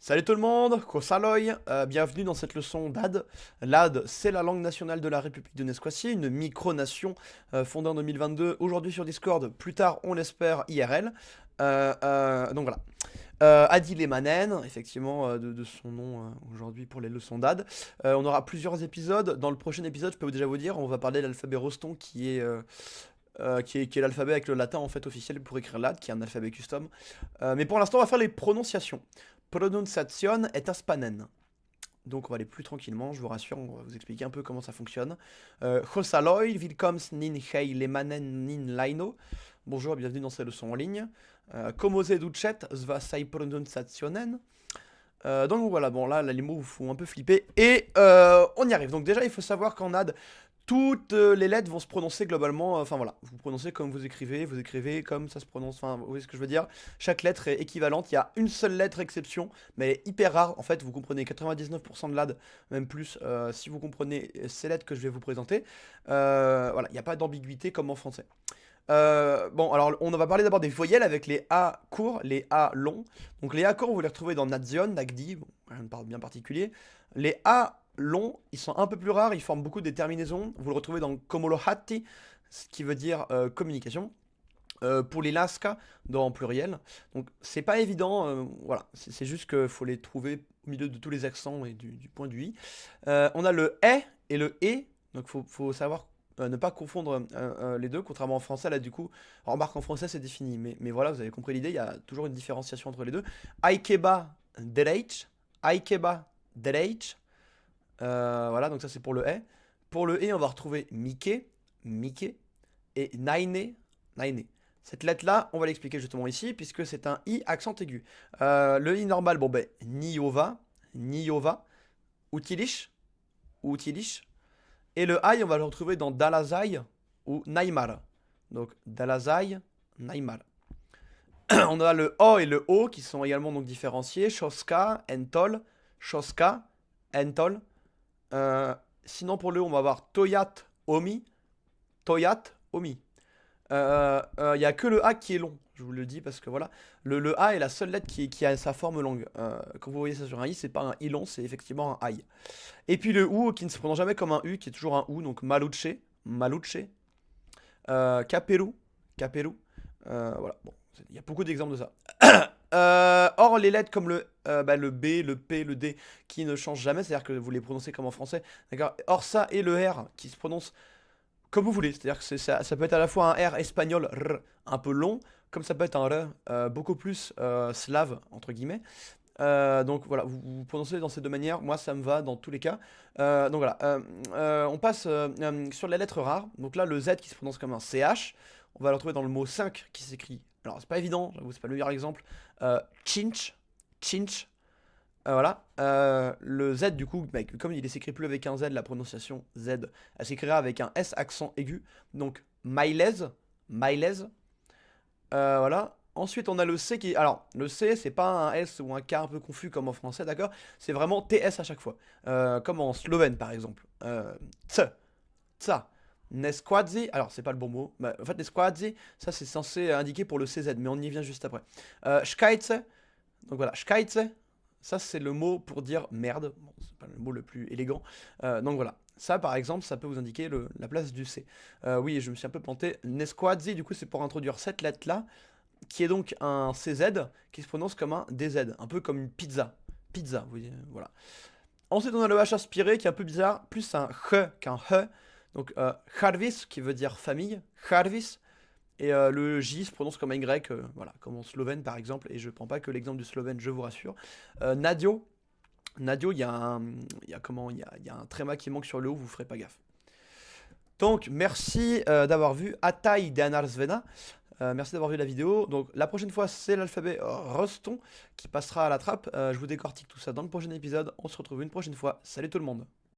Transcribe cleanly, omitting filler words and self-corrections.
Salut tout le monde, Kosaloy, bienvenue dans cette leçon d'AD. L'AD, c'est la langue nationale de la République de Nesquacie, une micronation fondée en 2022, aujourd'hui sur Discord, plus tard, on l'espère, IRL. Donc voilà. Adil Emanen, effectivement, de son nom aujourd'hui pour les leçons d'AD. On aura plusieurs épisodes. Dans le prochain épisode, je peux déjà vous dire, on va parler de l'alphabet Roston qui est l'alphabet avec le latin en fait officiel pour écrire l'AD, qui est un alphabet custom. Mais pour l'instant, on va faire les prononciations. Pronunciation est aspanen. Donc on va aller plus tranquillement, je vous rassure, on va vous expliquer un peu comment ça fonctionne. Hosaloy, willkommens nin hei lemanen nin laino. Bonjour, bienvenue dans ces leçons en ligne. Como se ducet, sva sai pronunciationen. Donc voilà, bon là les mots vous font un peu flipper. Et on y arrive. Donc déjà il faut savoir qu'en AD, toutes les lettres vont se prononcer globalement, enfin voilà, vous prononcez comme vous écrivez comme ça se prononce, enfin vous voyez ce que je veux dire. Chaque lettre est équivalente, il y a une seule lettre exception, mais elle est hyper rare, en fait vous comprenez 99% de l'AD, même plus, si vous comprenez ces lettres que je vais vous présenter. Voilà, il n'y a pas d'ambiguïté comme en français. Bon, alors on va parler d'abord des voyelles avec les A courts, les A longs. Donc les A courts, vous les retrouvez dans Nazion, Nagdi, bon, rien de bien particulier. Les A longs, ils sont un peu plus rares, ils forment beaucoup des terminaisons. Vous le retrouvez dans Komolohati, ce qui veut dire communication. Pour les Lasca, dans pluriel. Donc c'est pas évident, voilà, c'est juste qu'il faut les trouver au milieu de tous les accents et du point du i. On a le E et le E, donc faut savoir ne pas confondre les deux, contrairement en français, là du coup, remarque en français c'est défini, mais voilà, vous avez compris l'idée, il y a toujours une différenciation entre les deux. Aikeba derech, Aikeba derech, voilà, donc ça c'est pour le E. Pour le E, on va retrouver Mike, Mike, et Naine, Naine. Cette lettre-là, on va l'expliquer justement ici, puisque c'est un I accent aigu. Le I normal, bon ben, Niova, Niova, Utilish, Utilish. Et le I, on va le retrouver dans Dalazai ou Naimar. Donc Dalazai, Naimar. On a le O et le O qui sont également donc différenciés. Shoska, Entol, Shoska, Entol. Sinon pour le O, on va avoir Toyat, Omi, Toyat, Omi. Il n'y a que le A qui est long, je vous le dis parce que voilà. Le A est la seule lettre qui a sa forme longue. Quand vous voyez ça sur un I, c'est pas un I long, c'est effectivement un I. Et puis le OU qui ne se prononce jamais comme un U, qui est toujours un OU, donc Maluche, Maluche. Caperu, Caperu. Voilà, bon, il y a beaucoup d'exemples de ça. Or, les lettres comme le B, le P, le D, qui ne changent jamais, c'est-à-dire que vous les prononcez comme en français, d'accord. Or, ça et le R, qui se prononcent comme vous voulez, c'est-à-dire que ça peut être à la fois un R espagnol, R, un peu long, comme ça peut être un R beaucoup plus slave, entre guillemets. Donc voilà, vous prononcez dans ces deux manières, moi ça me va dans tous les cas. Donc voilà, on passe sur les lettres rares. Donc là, le Z qui se prononce comme un CH, on va le retrouver dans le mot 5 qui s'écrit. Alors c'est pas évident, j'avoue, c'est pas le meilleur exemple. Chinch, chinch. Voilà. Le Z, du coup, mec, comme il ne s'écrit plus avec un Z, la prononciation Z, elle s'écrira avec un S accent aigu. Donc, Mailez, Mailez. Voilà. Ensuite, on a le C qui. Alors, le C, c'est pas un S ou un K un peu confus comme en français, d'accord. C'est vraiment TS à chaque fois. Comme en slovène, par exemple. Ts, Tsa. Nesquadzi, alors c'est pas le bon mot. Bah, en fait, Nesquadzi, ça c'est censé indiquer pour le CZ, mais on y vient juste après. Schkeitze, donc voilà, Schkeitze, ça c'est le mot pour dire merde. Bon, c'est pas le mot le plus élégant. Donc voilà. Ça par exemple, ça peut vous indiquer la place du C. Oui, je me suis un peu planté. Nesquadzi, du coup, c'est pour introduire cette lettre-là, qui est donc un CZ, qui se prononce comme un DZ, un peu comme une pizza. Pizza, vous voyez, voilà. Ensuite, on a le H aspiré, qui est un peu bizarre, plus un H qu'un H. Donc, Jarvis, qui veut dire famille, Jarvis. Et le J se prononce comme un Y, voilà, comme en slovène par exemple, et je prends pas que l'exemple du slovène, je vous rassure. Nadio, Nadio, il y a un tréma qui manque sur le haut, vous ferez pas gaffe. Donc, merci d'avoir vu Atai Danar Svena. Merci d'avoir vu la vidéo. Donc, la prochaine fois, c'est l'alphabet Roston qui passera à la trappe. Je vous décortique tout ça dans le prochain épisode. On se retrouve une prochaine fois. Salut tout le monde.